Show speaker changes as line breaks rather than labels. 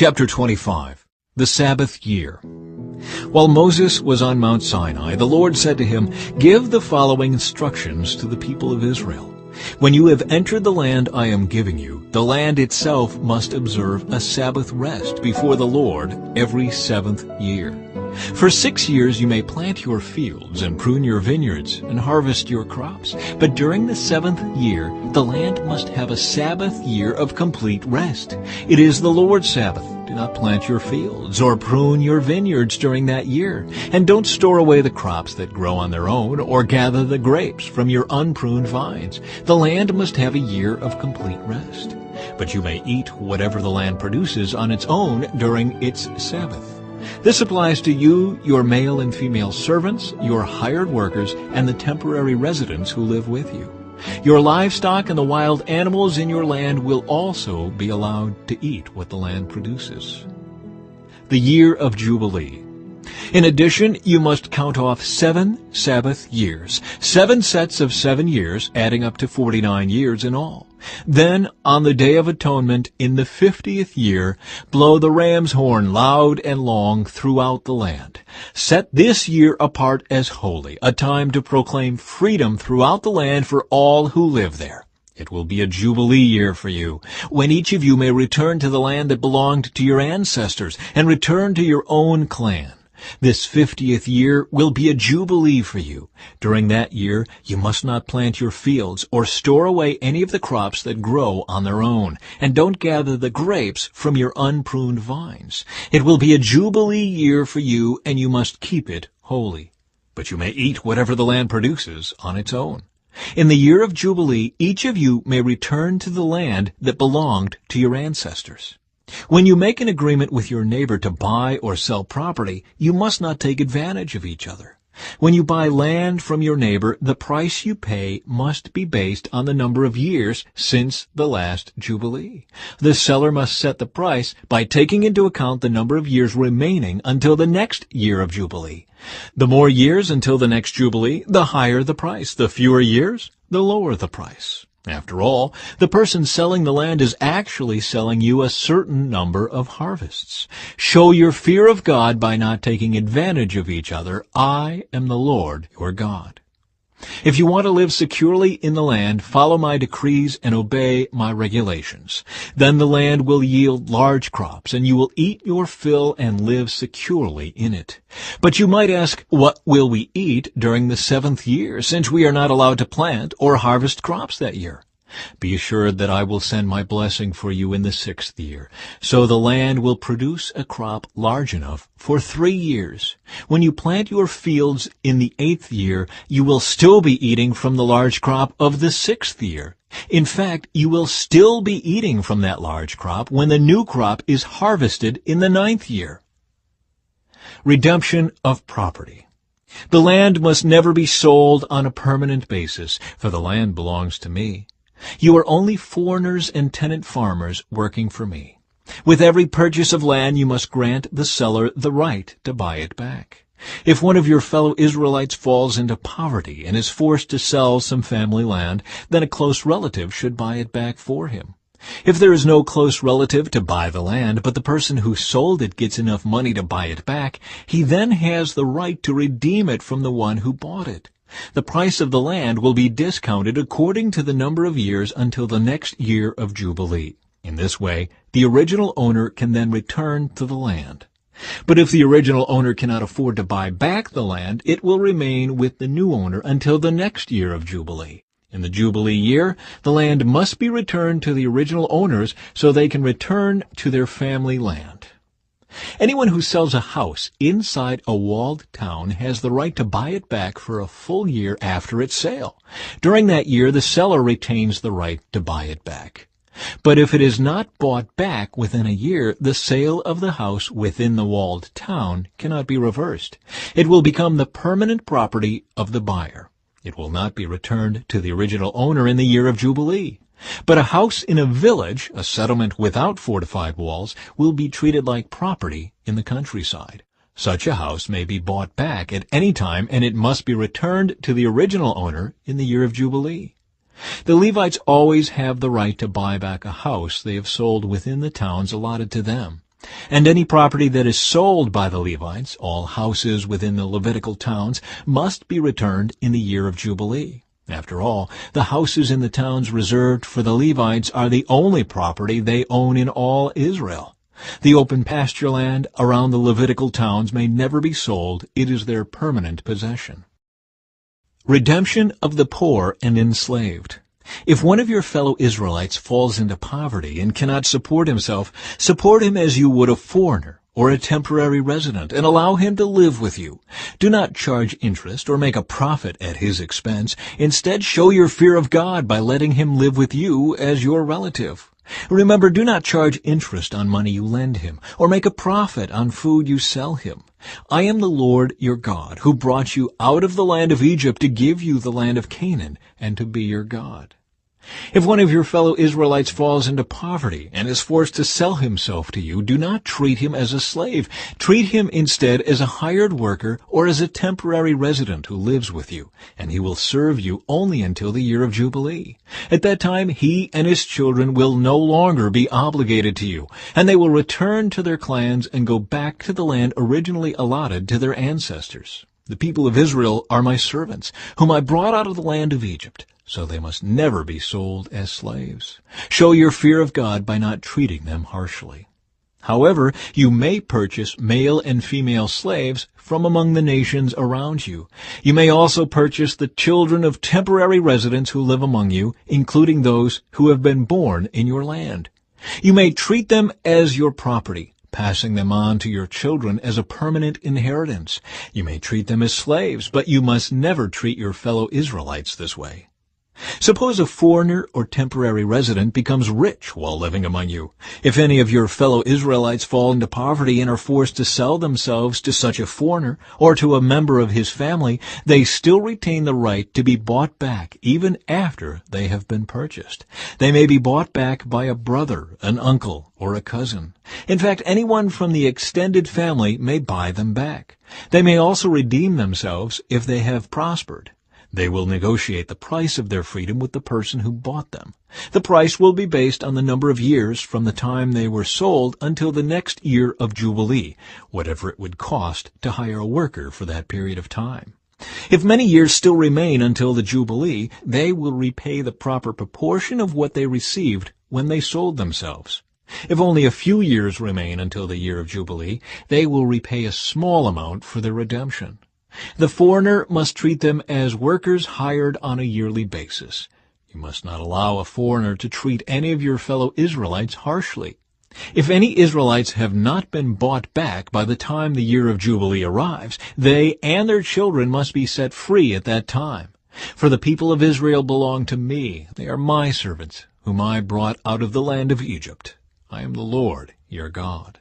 Chapter 25. The Sabbath Year. While Moses was on Mount Sinai, the Lord said to him, "Give the following instructions to the people of Israel. When you have entered the land I am giving you, the land itself must observe a Sabbath rest before the Lord every seventh year. For 6 years you may plant your fields and prune your vineyards and harvest your crops. But during the seventh year, the land must have a Sabbath year of complete rest. It is the Lord's Sabbath. Do not plant your fields or prune your vineyards during that year. And don't store away the crops that grow on their own or gather the grapes from your unpruned vines. The land must have a year of complete rest. But you may eat whatever the land produces on its own during its Sabbath. This applies to you, your male and female servants, your hired workers, and the temporary residents who live with you. Your livestock and the wild animals in your land will also be allowed to eat what the land produces. The Year of Jubilee. In addition, you must count off 7 Sabbath years, 7 sets of 7 years, adding up to 49 years in all. Then, on the Day of Atonement, in the 50th year, blow the ram's horn loud and long throughout the land. Set this year apart as holy, a time to proclaim freedom throughout the land for all who live there. It will be a jubilee year for you, when each of you may return to the land that belonged to your ancestors, and return to your own clan. This 50th year will be a jubilee for you. During that year, you must not plant your fields or store away any of the crops that grow on their own, and don't gather the grapes from your unpruned vines. It will be a jubilee year for you, and you must keep it holy. But you may eat whatever the land produces on its own. In the year of Jubilee, each of you may return to the land that belonged to your ancestors. When you make an agreement with your neighbor to buy or sell property, you must not take advantage of each other. When you buy land from your neighbor, the price you pay must be based on the number of years since the last Jubilee. The seller must set the price by taking into account the number of years remaining until the next year of Jubilee. The more years until the next Jubilee, the higher the price. The fewer years, the lower the price. After all, the person selling the land is actually selling you a certain number of harvests. Show your fear of God by not taking advantage of each other. I am the Lord your God. If you want to live securely in the land, follow my decrees and obey my regulations. Then the land will yield large crops, and you will eat your fill and live securely in it. But you might ask, what will we eat during the 7th year, since we are not allowed to plant or harvest crops that year? Be assured that I will send my blessing for you in the 6th year, so the land will produce a crop large enough for 3 years. When you plant your fields in the 8th year, you will still be eating from the large crop of the 6th year. In fact, you will still be eating from that large crop when the new crop is harvested in the 9th year. Redemption of property. The land must never be sold on a permanent basis, for the land belongs to me. You are only foreigners and tenant farmers working for me. With every purchase of land, you must grant the seller the right to buy it back. If one of your fellow Israelites falls into poverty and is forced to sell some family land, then a close relative should buy it back for him. If there is no close relative to buy the land, but the person who sold it gets enough money to buy it back, he then has the right to redeem it from the one who bought it. The price of the land will be discounted according to the number of years until the next year of Jubilee. In this way, the original owner can then return to the land. But if the original owner cannot afford to buy back the land, it will remain with the new owner until the next year of Jubilee. In the Jubilee year, the land must be returned to the original owners so they can return to their family land. Anyone who sells a house inside a walled town has the right to buy it back for a full year after its sale. During that year, the seller retains the right to buy it back. But if it is not bought back within a year, the sale of the house within the walled town cannot be reversed. It will become the permanent property of the buyer. It will not be returned to the original owner in the year of Jubilee. But a house in a village, a settlement without fortified walls, will be treated like property in the countryside. Such a house may be bought back at any time, and it must be returned to the original owner in the year of Jubilee. The Levites always have the right to buy back a house they have sold within the towns allotted to them. And any property that is sold by the Levites, all houses within the Levitical towns, must be returned in the year of Jubilee. After all, the houses in the towns reserved for the Levites are the only property they own in all Israel. The open pasture land around the Levitical towns may never be sold. It is their permanent possession. Redemption of the poor and enslaved. If one of your fellow Israelites falls into poverty and cannot support himself, support him as you would a foreigner or a temporary resident, and allow him to live with you. Do not charge interest or make a profit at his expense. Instead, show your fear of God by letting him live with you as your relative. Remember, do not charge interest on money you lend him, or make a profit on food you sell him. I am the Lord your God, who brought you out of the land of Egypt to give you the land of Canaan, and to be your God. If one of your fellow Israelites falls into poverty and is forced to sell himself to you, do not treat him as a slave. Treat him instead as a hired worker or as a temporary resident who lives with you, and he will serve you only until the year of Jubilee. At that time, he and his children will no longer be obligated to you, and they will return to their clans and go back to the land originally allotted to their ancestors. The people of Israel are my servants, whom I brought out of the land of Egypt. So they must never be sold as slaves. Show your fear of God by not treating them harshly. However, you may purchase male and female slaves from among the nations around you. You may also purchase the children of temporary residents who live among you, including those who have been born in your land. You may treat them as your property, passing them on to your children as a permanent inheritance. You may treat them as slaves, but you must never treat your fellow Israelites this way. Suppose a foreigner or temporary resident becomes rich while living among you. If any of your fellow Israelites fall into poverty and are forced to sell themselves to such a foreigner or to a member of his family, they still retain the right to be bought back even after they have been purchased. They may be bought back by a brother, an uncle, or a cousin. In fact, anyone from the extended family may buy them back. They may also redeem themselves if they have prospered. They will negotiate the price of their freedom with the person who bought them. The price will be based on the number of years from the time they were sold until the next year of Jubilee, whatever it would cost to hire a worker for that period of time. If many years still remain until the Jubilee, they will repay the proper proportion of what they received when they sold themselves. If only a few years remain until the year of Jubilee, they will repay a small amount for their redemption. The foreigner must treat them as workers hired on a yearly basis. You must not allow a foreigner to treat any of your fellow Israelites harshly. If any Israelites have not been bought back by the time the year of Jubilee arrives, they and their children must be set free at that time. For the people of Israel belong to me. They are my servants, whom I brought out of the land of Egypt. I am the Lord your God.